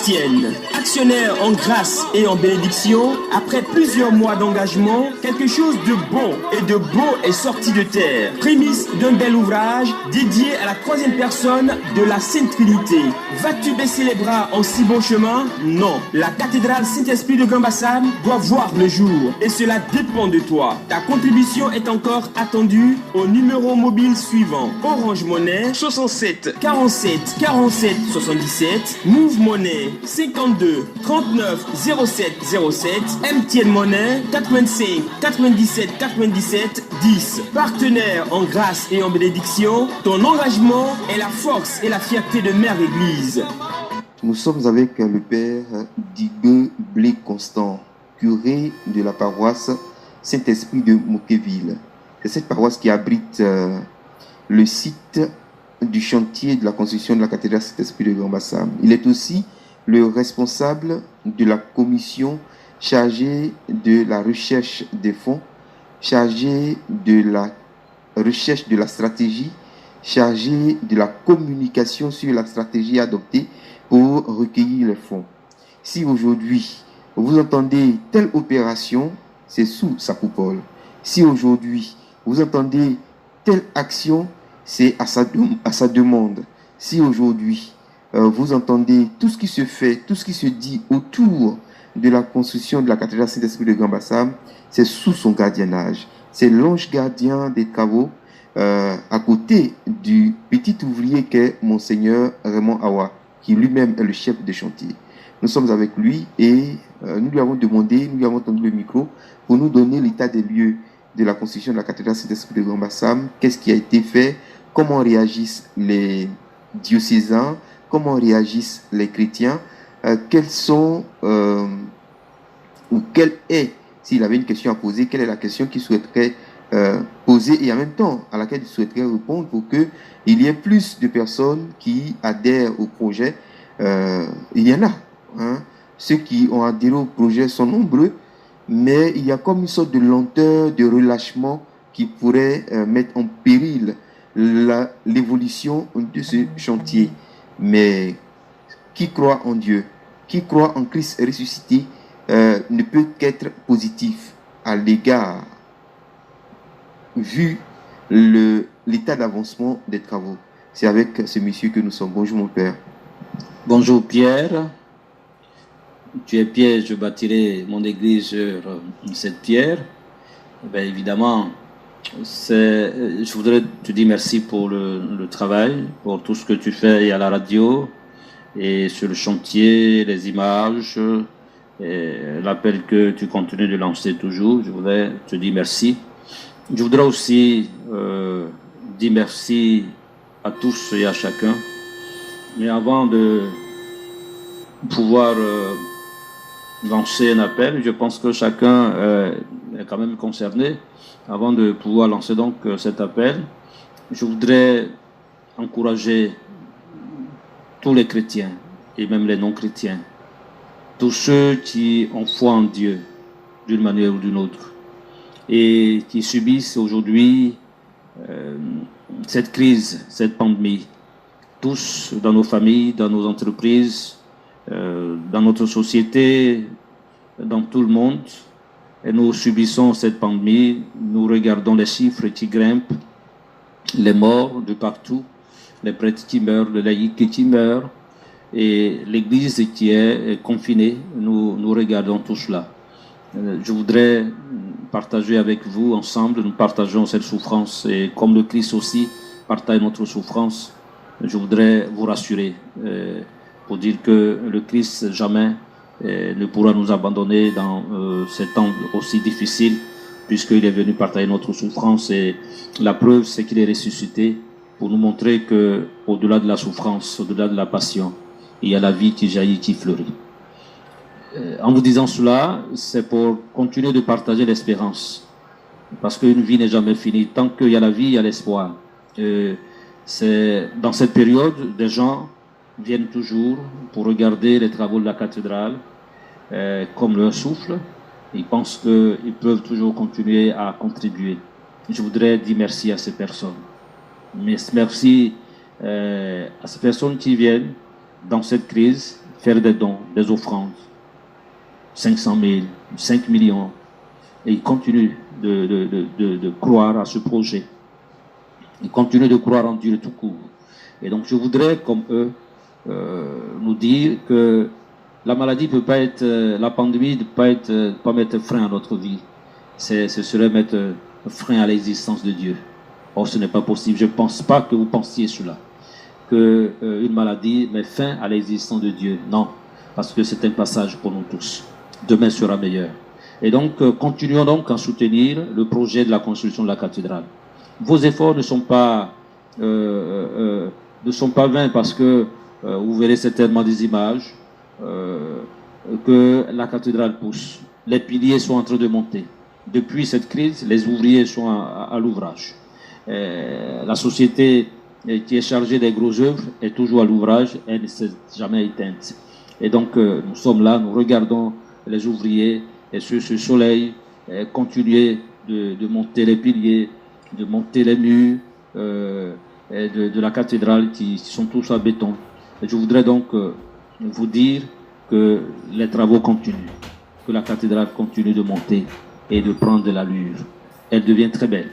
Saint-Étienne. Actionnaire en grâce et en bénédiction, après plusieurs mois d'engagement, quelque chose de bon et de beau est sorti de terre. Prémisse d'un bel ouvrage dédié à la troisième personne de la Sainte Trinité. Vas-tu baisser les bras en si bon chemin? Non. La cathédrale Saint-Esprit de Grand-Bassam doit voir le jour et cela dépend de toi. Ta contribution est encore attendue au numéro mobile suivant. Orange Monnaie 67 47 47 77, Move Monnaie 52 39 07 07, MTN Monnaie 85 97 97 10. Partenaire en grâce et en bénédiction, ton engagement est la force et la fierté de Mère Église. Nous sommes avec le père Digue Blé Constant, curé de la paroisse Saint-Esprit de Moqueville. C'est cette paroisse qui abrite le site du chantier de la construction de la cathédrale Saint-Esprit de Grand-Bassam. Il est aussi le responsable de la commission chargée de la recherche des fonds, chargée de la recherche de la stratégie, chargée de la communication sur la stratégie adoptée pour recueillir les fonds. Si aujourd'hui vous entendez telle opération, c'est sous sa coupole. Si aujourd'hui vous entendez telle action, c'est à sa demande. Si aujourd'hui vous entendez tout ce qui se fait, tout ce qui se dit autour de la construction de la cathédrale Saint-Esprit de Grand-Bassam, c'est sous son gardiennage. C'est l'ange gardien des travaux à côté du petit ouvrier qu'est Monseigneur Raymond Awa, qui lui-même est le chef de chantier. Nous sommes avec lui et nous lui avons demandé, nous lui avons tendu le micro pour nous donner l'état des lieux de la construction de la cathédrale Saint-Esprit de Grand-Bassam, qu'est-ce qui a été fait, comment réagissent les diocésains, comment réagissent les chrétiens, quels sont, ou quelle est, s'il avait une question à poser, quelle est la question qu'il souhaiterait poser et en même temps à laquelle il souhaiterait répondre pour qu'il y ait plus de personnes qui adhèrent au projet. Il y en a. Hein. Ceux qui ont adhéré au projet sont nombreux, mais il y a comme une sorte de lenteur, de relâchement qui pourrait mettre en péril l'évolution de ce chantier. Mais qui croit en Dieu, qui croit en Christ ressuscité, ne peut qu'être positif à l'égard, vu l'état d'avancement des travaux. C'est avec ce monsieur que nous sommes. Bonjour mon père. Bonjour Pierre. Tu es Pierre, je bâtirai mon église sur cette pierre. Bien évidemment, je voudrais te dire merci pour le travail, pour tout ce que tu fais à la radio et sur le chantier, les images, l'appel que tu continues de lancer toujours. Je voudrais te dire merci. Je voudrais aussi dire merci à tous et à chacun. Mais avant de pouvoir lancer un appel, je pense que chacun est quand même concerné. Avant de pouvoir lancer donc cet appel, je voudrais encourager tous les chrétiens et même les non-chrétiens, tous ceux qui ont foi en Dieu d'une manière ou d'une autre et qui subissent aujourd'hui cette crise, cette pandémie, tous dans nos familles, dans nos entreprises, dans notre société, dans tout le monde. Et nous subissons cette pandémie, nous regardons les chiffres qui grimpent, les morts de partout, les prêtres qui meurent, les laïcs qui meurent, et l'Église qui est confinée. Nous regardons tout cela. Je voudrais partager avec vous, ensemble, nous partageons cette souffrance, et comme le Christ aussi partage notre souffrance, je voudrais vous rassurer pour dire que le Christ jamais ne pourra nous abandonner dans ces temps aussi difficiles, puisqu'il est venu partager notre souffrance, et la preuve c'est qu'il est ressuscité pour nous montrer que au-delà de la souffrance, au-delà de la passion, il y a la vie qui jaillit, qui fleurit. En vous disant cela, c'est pour continuer de partager l'espérance, parce qu'une vie n'est jamais finie. Tant qu'il y a la vie, il y a l'espoir. C'est dans cette période, des gens viennent toujours pour regarder les travaux de la cathédrale comme leur souffle. Ils pensent qu'ils peuvent toujours continuer à contribuer. Je voudrais dire merci à ces personnes. Mais merci à ces personnes qui viennent dans cette crise, faire des dons, des offrandes, 500 000, 5 millions, et ils continuent de croire à ce projet. Ils continuent de croire en Dieu tout court. Et donc je voudrais, comme eux, nous dire que la maladie peut pas être, la pandémie ne peut pas mettre frein à notre vie. Ce serait mettre frein à l'existence de Dieu. Or, ce n'est pas possible. Je ne pense pas que vous pensiez cela, que une maladie met fin à l'existence de Dieu. Non, parce que c'est un passage pour nous tous. Demain sera meilleur. Et donc, continuons donc à soutenir le projet de la construction de la cathédrale. Vos efforts ne sont pas vains parce que vous verrez certainement des images que la cathédrale pousse. Les piliers sont en train de monter. Depuis cette crise, les ouvriers sont à l'ouvrage. La société qui est chargée des grosses œuvres est toujours à l'ouvrage, elle ne s'est jamais éteinte. Et donc, nous sommes là, nous regardons les ouvriers et sur ce soleil continuer de monter les piliers, de monter les murs de la cathédrale qui sont tous en béton. Et je voudrais donc vous dire que les travaux continuent, que la cathédrale continue de monter et de prendre de l'allure. Elle devient très belle.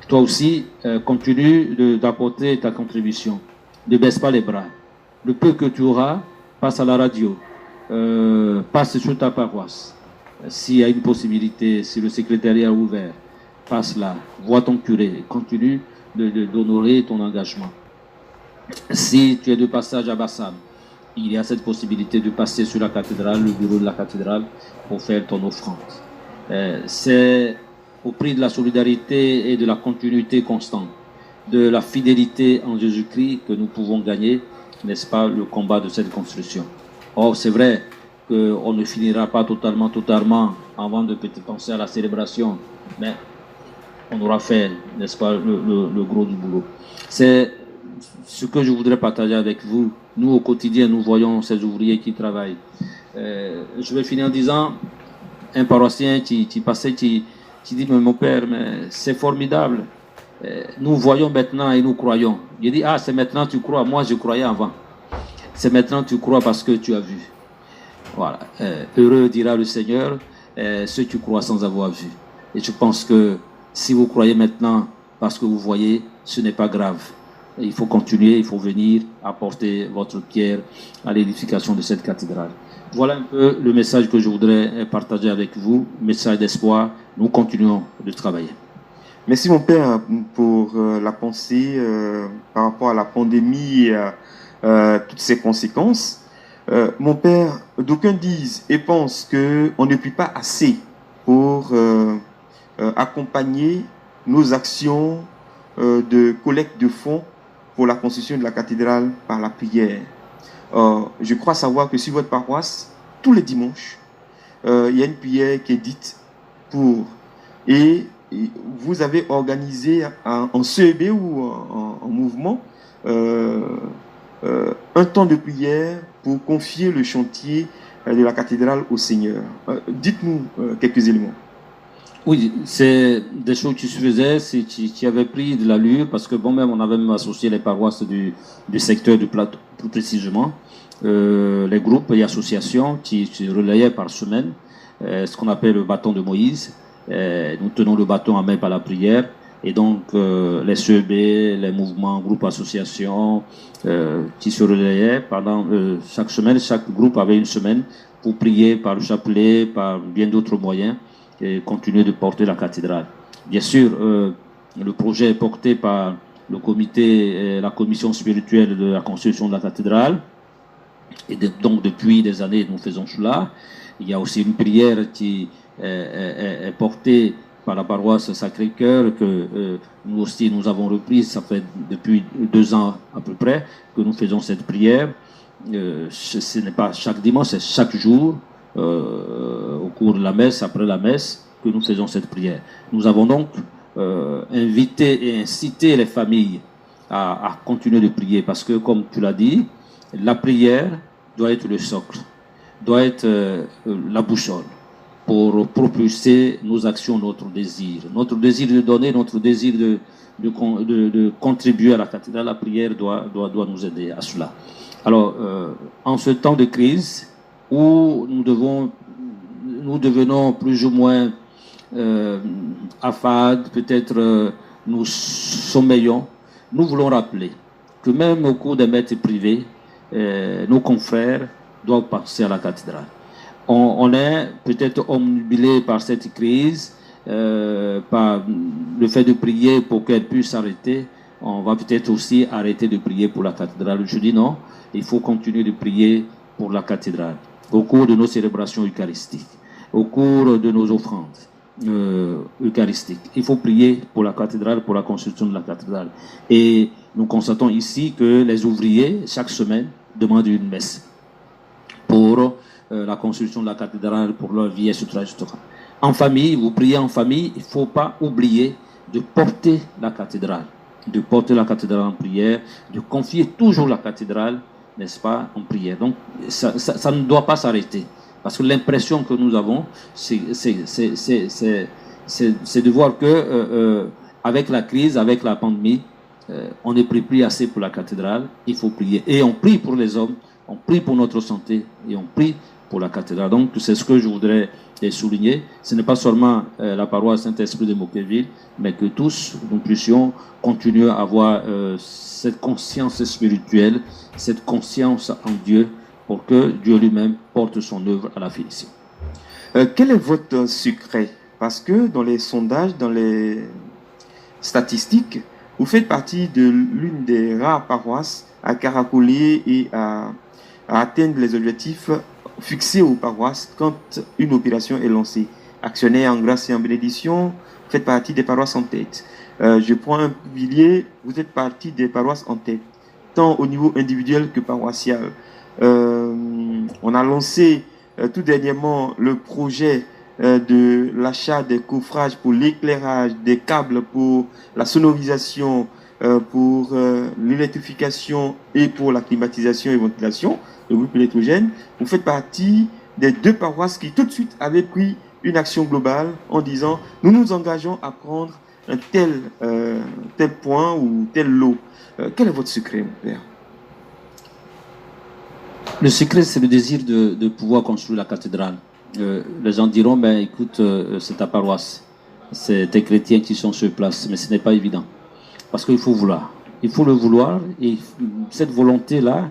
Toi aussi, continue d'apporter ta contribution. Ne baisse pas les bras. Le peu que tu auras, passe à la radio, passe sur ta paroisse. S'il y a une possibilité, si le secrétariat est ouvert, passe là, vois ton curé, continue d'honorer ton engagement. Si tu es de passage à Bassam, il y a cette possibilité de passer sur la cathédrale, le bureau de la cathédrale, pour faire ton offrande. C'est au prix de la solidarité et de la continuité constante, de la fidélité en Jésus-Christ que nous pouvons gagner, n'est-ce pas, le combat de cette construction. Or, c'est vrai qu'on ne finira pas totalement avant de penser à la célébration, mais on aura fait, n'est-ce pas, le gros du boulot. C'est ce que je voudrais partager avec vous. Nous, au quotidien, nous voyons ces ouvriers qui travaillent. Je vais finir en disant, un paroissien qui passait, qui dit, mais mon père, mais c'est formidable. Nous voyons maintenant et nous croyons. Il dit, ah, c'est maintenant tu crois. Moi, je croyais avant. C'est maintenant tu crois parce que tu as vu. Voilà. Heureux, dira le Seigneur, ceux qui croient sans avoir vu. Et je pense que si vous croyez maintenant parce que vous voyez, ce n'est pas grave. Il faut continuer, il faut venir apporter votre pierre à l'édification de cette cathédrale. Voilà un peu le message que je voudrais partager avec vous, message d'espoir. Nous continuons de travailler. Merci mon père pour la pensée par rapport à la pandémie et toutes ses conséquences. Mon père, d'aucuns disent et pensent qu'on ne prie pas assez pour accompagner nos actions de collecte de fonds pour la construction de la cathédrale par la prière. Je crois savoir que sur votre paroisse, tous les dimanches, il y a une prière qui est dite pour... Et vous avez organisé en CEB ou en mouvement un temps de prière pour confier le chantier de la cathédrale au Seigneur. Dites-nous quelques éléments. Oui, c'est des choses qui se faisaient, qui avaient pris de l'allure, parce que bon-même, on avait même associé les paroisses du secteur du plateau, plus précisément, les groupes et associations qui se relayaient par semaine, ce qu'on appelle le bâton de Moïse. Nous tenons le bâton à main par la prière, et donc les CEB, les mouvements, groupes, associations qui se relayaient pendant chaque semaine. Chaque groupe avait une semaine pour prier par le chapelet, par bien d'autres moyens, et continuer de porter la cathédrale. Bien sûr, le projet est porté par le comité et la commission spirituelle de la construction de la cathédrale, et donc depuis des années nous faisons cela. Il y a aussi une prière qui est portée par la paroisse Sacré-Cœur que nous aussi nous avons reprise. Ça fait depuis 2 ans à peu près que nous faisons cette prière. Ce n'est pas chaque dimanche, c'est chaque jour. Au cours de la messe, après la messe, que nous faisons cette prière. Nous avons donc invité et incité les familles à continuer de prier parce que, comme tu l'as dit, la prière doit être le socle, doit être la boussole pour propulser nos actions, notre désir de donner, notre désir de contribuer à la cathédrale. La prière doit nous aider à cela. Alors, en ce temps de crise où nous devenons plus ou moins affades, peut-être nous sommeillons, nous voulons rappeler que même au cours des mètres privés, nos confrères doivent passer à la cathédrale. On est peut-être omnubilé par cette crise, par le fait de prier pour qu'elle puisse s'arrêter. On va peut-être aussi arrêter de prier pour la cathédrale. Je dis non, il faut continuer de prier pour la cathédrale au cours de nos célébrations eucharistiques, au cours de nos offrandes eucharistiques. Il faut prier pour la cathédrale, pour la construction de la cathédrale. Et nous constatons ici que les ouvriers, chaque semaine, demandent une messe pour la construction de la cathédrale, pour leur vie, etc., etc. En famille, vous priez en famille, il ne faut pas oublier de porter la cathédrale en prière, de confier toujours la cathédrale, n'est-ce pas, en prière. Donc, ça ne doit pas s'arrêter. Parce que l'impression que nous avons, c'est de voir que avec la crise, avec la pandémie, on ne prie plus assez pour la cathédrale, il faut prier. Et on prie pour les hommes, on prie pour notre santé, et on prie pour la cathédrale. Donc, c'est ce que je voudrais souligner. Ce n'est pas seulement la paroisse Saint-Esprit de Moqueville, mais que tous, nous puissions continuer à avoir cette conscience spirituelle, cette conscience en Dieu, pour que Dieu lui-même porte son œuvre à la finition. Quel est votre secret? Parce que dans les sondages, dans les statistiques, vous faites partie de l'une des rares paroisses à caracoler et à atteindre les objectifs fixés aux paroisses quand une opération est lancée. Actionnaire en grâce et en bénédiction, vous faites partie des paroisses en tête. Je prends un Villiers, vous êtes partie des paroisses en tête, tant au niveau individuel que paroissial. On a lancé tout dernièrement le projet de l'achat des coffrages pour l'éclairage, des câbles pour la sonorisation, pour l'électrification et pour la climatisation et ventilation, le groupe électrogène. Vous faites partie des 2 paroisses qui tout de suite avaient pris une action globale en disant nous nous engageons à prendre un tel point ou tel lot. Quel est votre secret, mon père? Le secret, c'est le désir de pouvoir construire la cathédrale. Les gens diront, ben écoute, c'est ta paroisse, c'est tes chrétiens qui sont sur place, mais ce n'est pas évident. Parce qu'il faut vouloir. Il faut le vouloir, et cette volonté-là,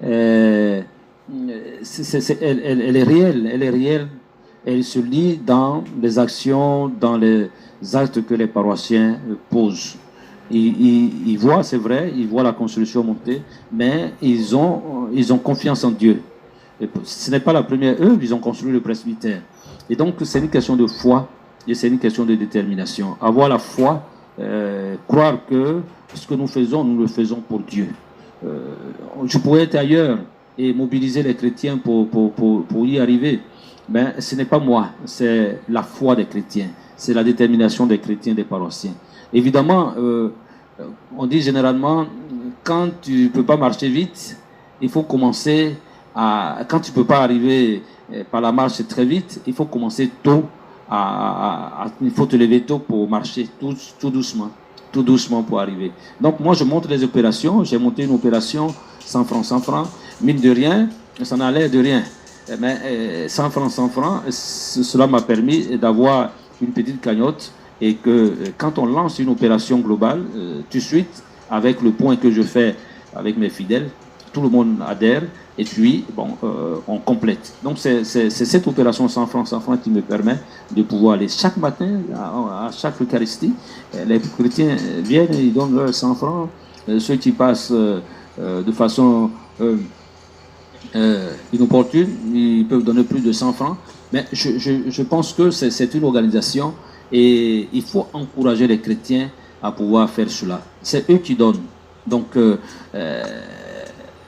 elle est réelle, elle se lit dans les actions, dans les actes que les paroissiens posent. Ils voient, c'est vrai, ils voient la construction monter, mais ils ont confiance en Dieu. Et ce n'est pas la première œuvre, ils ont construit le presbytère. Et donc, c'est une question de foi et c'est une question de détermination. Avoir la foi, croire que ce que nous le faisons pour Dieu. Je pourrais être ailleurs et mobiliser les chrétiens pour y arriver. Mais ce n'est pas moi, c'est la foi des chrétiens, c'est la détermination des chrétiens, des paroissiens. Évidemment, on dit généralement, quand tu ne peux pas marcher vite, il faut commencer quand tu ne peux pas arriver par la marche très vite, il faut commencer tôt, il faut te lever tôt pour marcher tout doucement pour arriver. Donc moi je monte les opérations, j'ai monté une opération 100 francs, mine de rien, ça n'a l'air de rien. Mais 100 francs, cela m'a permis d'avoir une petite cagnotte et que quand on lance une opération globale, tout de suite, avec le point que je fais avec mes fidèles, tout le monde adhère et puis on complète. Donc c'est cette opération 100 francs qui me permet de pouvoir aller chaque matin à chaque Eucharistie. Les chrétiens viennent, ils donnent leurs 100 francs. Ceux qui passent de façon inopportune, ils peuvent donner plus de 100 francs. Mais je pense que c'est une organisation et il faut encourager les chrétiens à pouvoir faire cela. C'est eux qui donnent. Donc,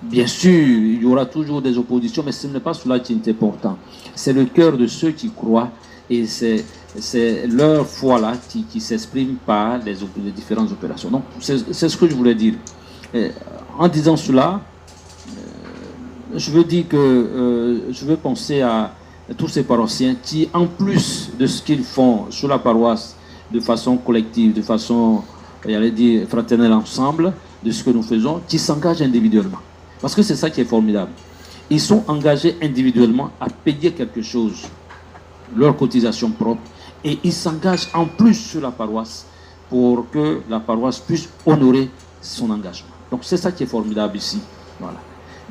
bien sûr, il y aura toujours des oppositions, mais ce n'est pas cela qui est important. C'est le cœur de ceux qui croient et c'est leur foi-là qui s'exprime par les différentes opérations. Donc, c'est ce que je voulais dire. En disant cela, je veux dire que je veux penser à tous ces paroissiens qui, en plus de ce qu'ils font sur la paroisse de façon collective, de façon, j'allais dire, fraternelle ensemble, de ce que nous faisons, qui s'engagent individuellement. Parce que c'est ça qui est formidable. Ils sont engagés individuellement à payer quelque chose, leur cotisation propre, et ils s'engagent en plus sur la paroisse pour que la paroisse puisse honorer son engagement. Donc c'est ça qui est formidable ici. Voilà.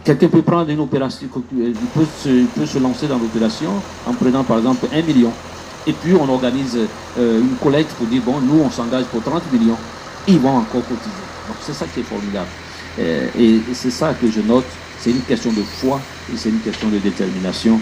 Quelqu'un peut prendre une opération, il peut se lancer dans l'opération en prenant par exemple 1 million. Et puis on organise une collecte pour dire, bon, nous on s'engage pour 30 millions. Ils vont encore cotiser. Donc c'est ça qui est formidable. Et c'est ça que je note. C'est une question de foi et c'est une question de détermination.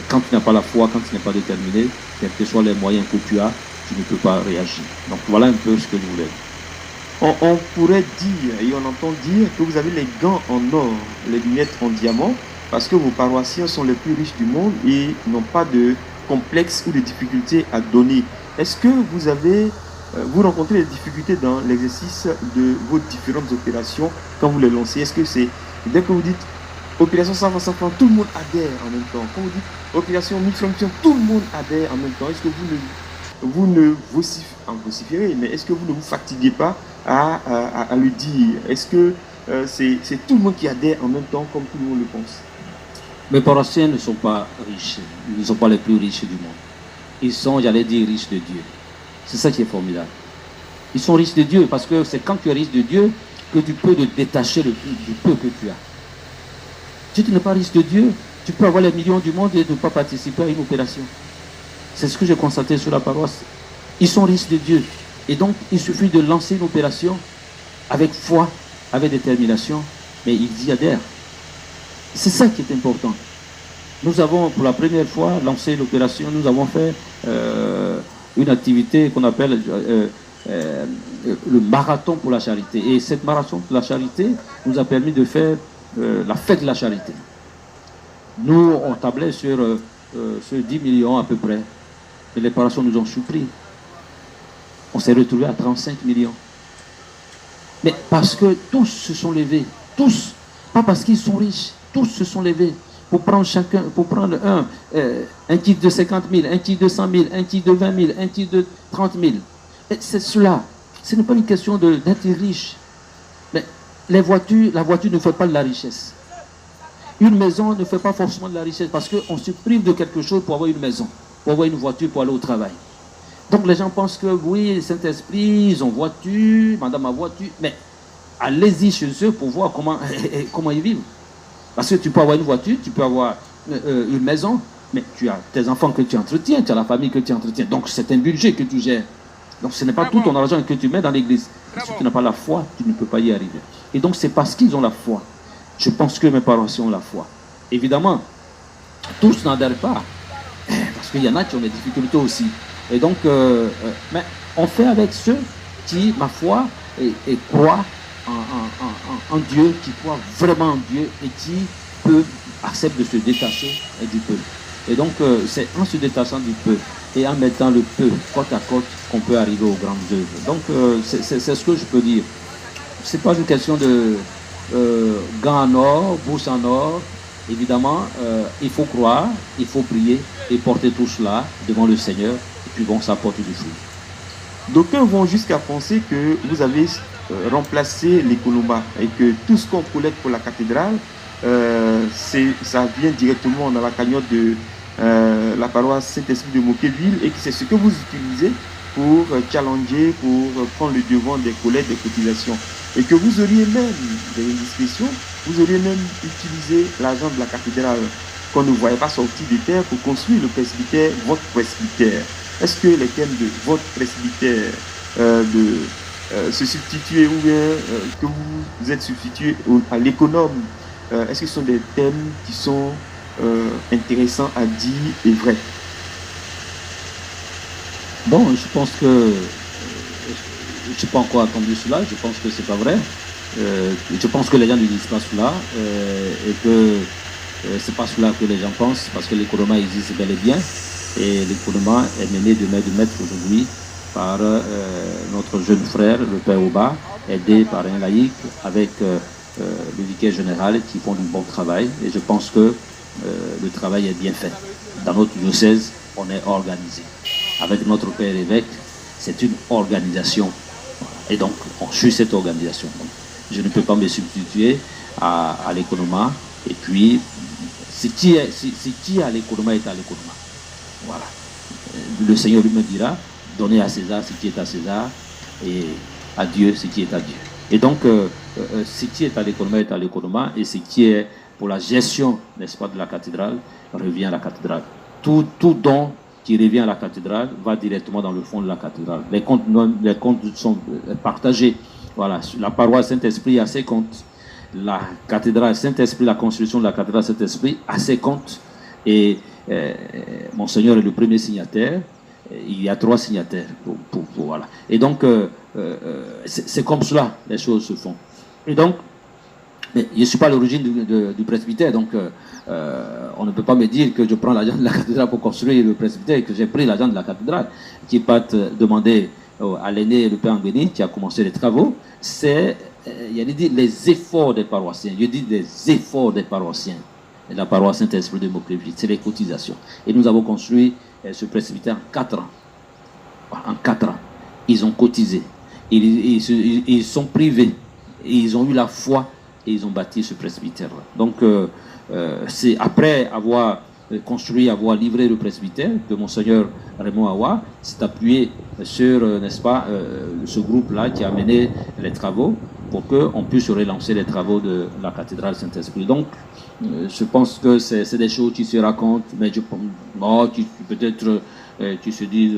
Quand tu n'as pas la foi, quand tu n'es pas déterminé, quels que soient les moyens que tu as, tu ne peux pas réagir. Donc voilà un peu ce que je voulais dire. On pourrait dire, et on entend dire, que vous avez les gants en or, les lunettes en diamant, parce que vos paroissiens sont les plus riches du monde et n'ont pas de complexe ou de difficultés à donner. Est-ce que vous rencontrez des difficultés dans l'exercice de vos différentes opérations quand vous les lancez? Est-ce que c'est, dès que vous dites opération 100 francs, tout le monde adhère en même temps? Quand vous dites opération 1000 francs, tout le monde adhère en même temps. Est-ce que vous ne vociférez, mais est-ce que vous ne vous fatiguez pas à le dire? Est-ce que c'est tout le monde qui adhère en même temps comme tout le monde le pense? Mes paroissiens ne sont pas riches, ils ne sont pas les plus riches du monde. Ils sont, j'allais dire, riches de Dieu. C'est ça qui est formidable. Ils sont riches de Dieu parce que c'est quand tu es riche de Dieu que tu peux te détacher du peu que tu as. Si tu n'es pas riche de Dieu, tu peux avoir les millions du monde et ne pas participer à une opération. C'est ce que j'ai constaté sur la paroisse. Ils sont riches de Dieu. Et donc, il suffit de lancer une opération avec foi, avec détermination, mais ils y adhèrent. C'est ça qui est important. Nous avons, pour la première fois, lancé l'opération. Nous avons fait une activité qu'on appelle le marathon pour la charité. Et cette marathon pour la charité nous a permis de faire la fête de la charité. Nous, on tablait sur 10 millions à peu près. Mais les paroissiens nous ont surpris. On s'est retrouvé à 35 millions. Mais parce que tous se sont levés. Tous. Pas parce qu'ils sont riches. Tous se sont levés pour prendre chacun, pour prendre un titre de 50 000, un titre de 100 000, un titre de 20 000, un titre de 30 000. C'est cela. Ce n'est pas une question d'être riche. Mais la voiture ne fait pas de la richesse. Une maison ne fait pas forcément de la richesse parce qu'on se prive de quelque chose pour avoir une maison, pour avoir une voiture, pour aller au travail. Donc les gens pensent que oui, le Saint-Esprit, ils ont voiture, madame a voiture, mais allez-y chez eux pour voir comment ils vivent. Parce que tu peux avoir une voiture, tu peux avoir une maison, mais tu as tes enfants que tu entretiens, tu as la famille que tu entretiens. Donc c'est un budget que tu gères. Donc ce n'est pas tout ton argent que tu mets dans l'église. Si tu n'as pas la foi, tu ne peux pas y arriver. Et donc c'est parce qu'ils ont la foi. Je pense que mes paroissiens ont la foi. Évidemment, tous n'adhèrent pas. Parce qu'il y en a qui ont des difficultés aussi. Et donc, mais on fait avec ceux qui, ma foi, et croient en Dieu, qui croient vraiment en Dieu et qui peut accepter de se détacher du peu. Et donc, c'est en se détachant du peu et en mettant le peu côte à côte qu'on peut arriver aux grandes œuvres. Donc, c'est ce que je peux dire. Ce n'est pas une question de gants en or, bourse en or. Évidemment, il faut croire, il faut prier et porter tout cela devant le Seigneur. Et puis bon, ça porte du fruit. D'aucuns vont jusqu'à penser que vous avez remplacé les Colomba et que tout ce qu'on collecte pour la cathédrale, ça vient directement dans la cagnotte de la paroisse Saint-Esprit de Moqueville et que c'est ce que vous utilisez pour challenger, pour prendre le devant des collectes, des cotisations. Et que vous auriez même, dans une discrétion, vous auriez même utilisé l'argent de la cathédrale qu'on ne voyait pas sortir de terre pour construire le presbytère, votre presbytère. Est-ce que les thèmes de votre presbytère, se substituer ou bien que vous êtes substitué à l'économe, est-ce que ce sont des thèmes qui sont intéressants à dire et vrais? Bon, je pense que je n'ai pas encore entendu cela, je pense que c'est pas vrai. Je pense que les gens ne disent pas cela et que c'est pas cela que les gens pensent parce que l'économie existe bel et bien et l'économie est menée de maître aujourd'hui par notre jeune frère, le Père Oba, aidé par un laïc avec le vicaire général qui font du bon travail et je pense que le travail est bien fait. Dans notre diocèse, on est organisé. Avec notre Père évêque, c'est une organisation. Et donc, on suit cette organisation. Je ne peux pas me substituer à l'économie. Et puis, ce qui est à l'économie est à l'économie. Voilà. Le Seigneur lui me dira, donnez à César ce qui est à César et à Dieu ce qui est à Dieu. Et donc, ce qui est à l'économie est à l'économie, et ce qui est pour la gestion, n'est-ce pas, de la cathédrale, revient à la cathédrale. Tout don qui revient à la cathédrale va directement dans le fond de la cathédrale. Les comptes sont partagés. Voilà, la paroisse Saint-Esprit a ses comptes. La cathédrale Saint-Esprit, la construction de la cathédrale Saint-Esprit a ses comptes. Et Monseigneur est le premier signataire. Il y a 3 signataires. Voilà. Et donc, c'est comme cela les choses se font. Et donc, mais je ne suis pas à l'origine du presbytère, donc on ne peut pas me dire que je prends l'argent de la cathédrale pour construire le presbytère et que j'ai pris l'argent de la cathédrale, qui part demander à l'aîné, le père Angueni, qui a commencé les travaux. C'est, il dit, les efforts des paroissiens. Je dis des efforts des paroissiens. Et la paroisse Saint-Esprit de Mocréville, c'est les cotisations. Et nous avons construit ce presbytère en 4 ans. En 4 ans. Ils ont cotisé. Ils sont privés. Et ils ont eu la foi. Et ils ont bâti ce presbytère-là. Donc, c'est après avoir construit, avoir livré le presbytère que Monseigneur Raymond Awa s'est appuyé sur, n'est-ce pas, ce groupe-là qui a mené les travaux pour qu'on puisse relancer les travaux de la cathédrale Saint-Esprit. Donc, je pense que c'est des choses qui se racontent, mais peut-être tu se dis,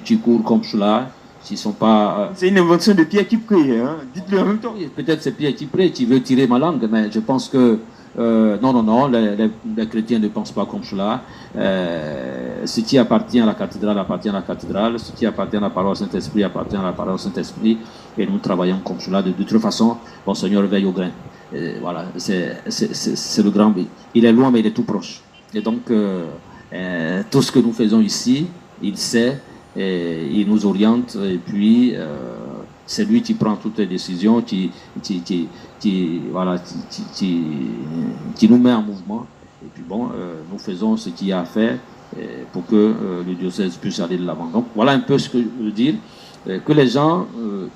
tu cours comme cela. S'ils sont pas. C'est une invention de Pierre Kipré, hein? Dites-le en même temps. Peut-être c'est Pierre Kipré qui veut tirer ma langue, mais je pense que non, les chrétiens ne pensent pas comme cela. Ce qui appartient à la cathédrale appartient à la cathédrale, ce qui appartient à la paroisse Saint-Esprit appartient à la paroisse Saint-Esprit, et nous travaillons comme cela. De toute façon, bon Seigneur veille au grain. Voilà, c'est le grand but. Il est loin, mais il est tout proche. Et donc, tout ce que nous faisons ici, il sait. Et il nous oriente, et puis c'est lui qui prend toutes les décisions, qui nous met en mouvement. Et puis bon, nous faisons ce qu'il y a à faire pour que le diocèse puisse aller de l'avant. Donc voilà un peu ce que je veux dire, que les gens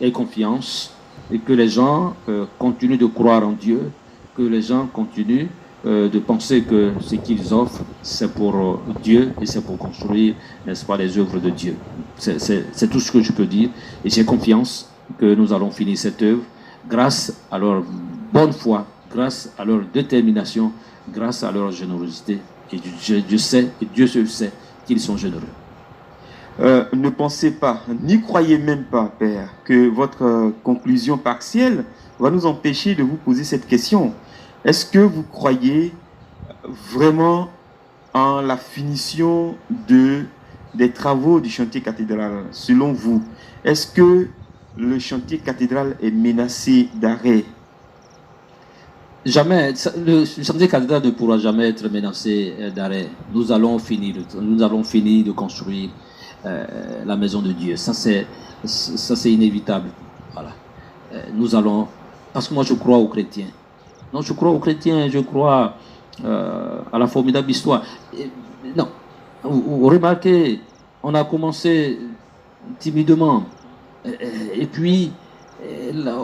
aient confiance, et que les gens continuent de croire en Dieu, que les gens continuent de penser que ce qu'ils offrent, c'est pour Dieu et c'est pour construire, n'est-ce pas, les œuvres de Dieu. C'est tout ce que je peux dire. Et j'ai confiance que nous allons finir cette œuvre grâce à leur bonne foi, grâce à leur détermination, grâce à leur générosité. Et je sais, et Dieu seul sait, qu'ils sont généreux. Ne pensez pas, n'y croyez même pas, Père, que votre conclusion partielle va nous empêcher de vous poser cette question. Est-ce que vous croyez vraiment en la finition des travaux du chantier cathédral? Selon vous, est-ce que le chantier cathédral est menacé d'arrêt? Jamais. Le chantier cathédral ne pourra jamais être menacé d'arrêt. Nous allons finir de construire la maison de Dieu. Ça, c'est inévitable. Voilà. Nous allons... Parce que moi, je crois aux chrétiens. Non, je crois aux chrétiens, je crois à la formidable histoire. Non, vous remarquez, on a commencé timidement. Et puis,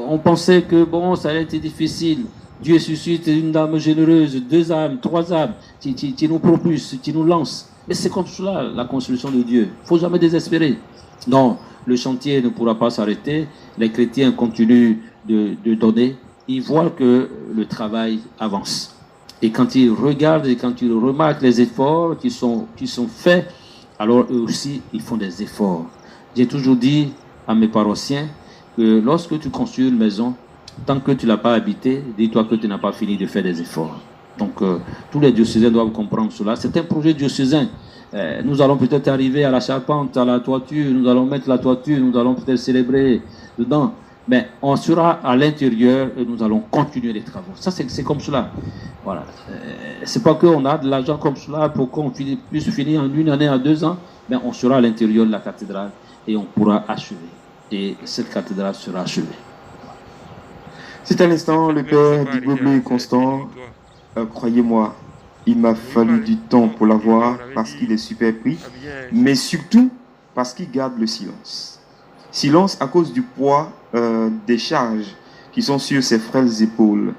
on pensait que bon, ça allait être difficile. Dieu suscite une âme généreuse, 2 âmes, 3 âmes, qui nous propulse, qui nous lance. Mais c'est comme cela, la construction de Dieu. Il ne faut jamais désespérer. Non, le chantier ne pourra pas s'arrêter. Les chrétiens continuent de donner. Ils voient que le travail avance. Et quand ils regardent et quand ils remarquent les efforts qui sont faits, alors eux aussi, ils font des efforts. J'ai toujours dit à mes paroissiens que lorsque tu construis une maison, tant que tu ne l'as pas habitée, dis-toi que tu n'as pas fini de faire des efforts. Donc, tous les diocésains doivent comprendre cela. C'est un projet diocésain. Nous allons peut-être arriver à la charpente, à la toiture, nous allons mettre la toiture, nous allons peut-être célébrer dedans. Mais on sera à l'intérieur et nous allons continuer les travaux. Ça, c'est comme cela. Voilà. C'est pas qu'on a de l'argent comme cela pour qu'on puisse finir en 1 année, en 2 ans. Mais on sera à l'intérieur de la cathédrale et on pourra achever. Et cette cathédrale sera achevée. C'est à l'instant, le Père Digoblé Constant. Croyez-moi, il m'a fallu du temps pour l'avoir parce qu'il est super pris, mais surtout parce qu'il garde le silence. Silence à cause du poids des charges qui sont sur ses frêles épaules.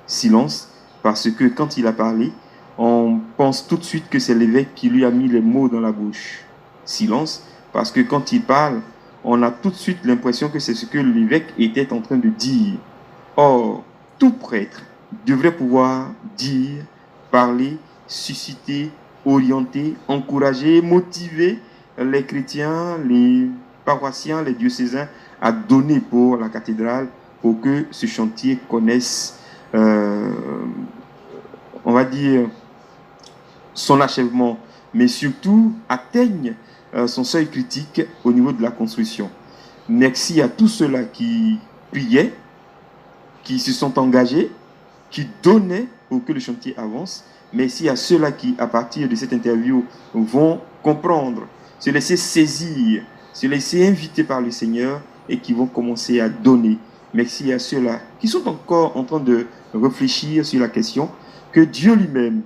Silence, parce que quand il a parlé, on pense tout de suite que c'est l'évêque qui lui a mis les mots dans la bouche. Silence, parce que quand il parle, on a tout de suite l'impression que c'est ce que l'évêque était en train de dire. Or, tout prêtre devrait pouvoir dire, parler, susciter, orienter, encourager, motiver les chrétiens, les paroissiens, les diocésains à donner pour la cathédrale, pour que ce chantier connaisse, on va dire, son achèvement, mais surtout atteigne son seuil critique au niveau de la construction. Merci à tous ceux-là qui priaient, qui se sont engagés, qui donnaient pour que le chantier avance. Merci à ceux-là qui, à partir de cette interview, vont comprendre, se laisser saisir, se laisser inviter par le Seigneur et qui vont commencer à donner. Merci à ceux-là qui sont encore en train de réfléchir sur la question. Que Dieu lui-même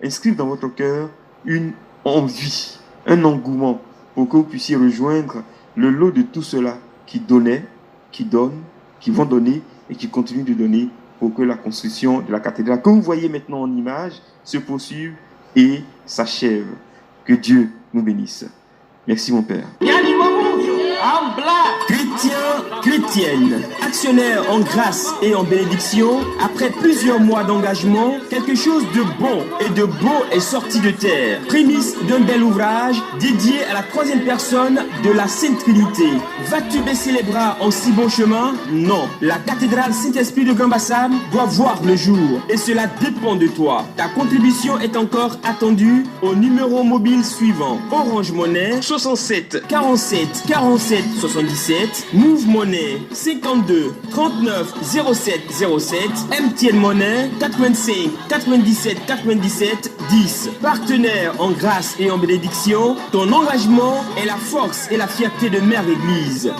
inscrive dans votre cœur une envie, un engouement pour que vous puissiez rejoindre le lot de tous ceux-là qui donnaient, qui donnent, qui vont donner et qui continuent de donner pour que la construction de la cathédrale que vous voyez maintenant en image se poursuive et s'achève. Que Dieu nous bénisse. Merci mon Père. Chrétiens, chrétiennes, actionnaires en grâce et en bénédiction, après plusieurs mois d'engagement, quelque chose de bon et de beau est sorti de terre. Prémisse d'un bel ouvrage dédié à la troisième personne de la Sainte Trinité. Vas-tu baisser les bras en si bon chemin? Non. La cathédrale Saint-Esprit de Grand-Bassam doit voir le jour et cela dépend de toi. Ta contribution est encore attendue au numéro mobile suivant: Orange Monnaie 67 47 47 77, Move Monnaie 52 39 07 07, MTN Monnaie 85 97 97 10. Partenaire en grâce et en bénédiction, ton engagement est la force et la fierté de Mère Église.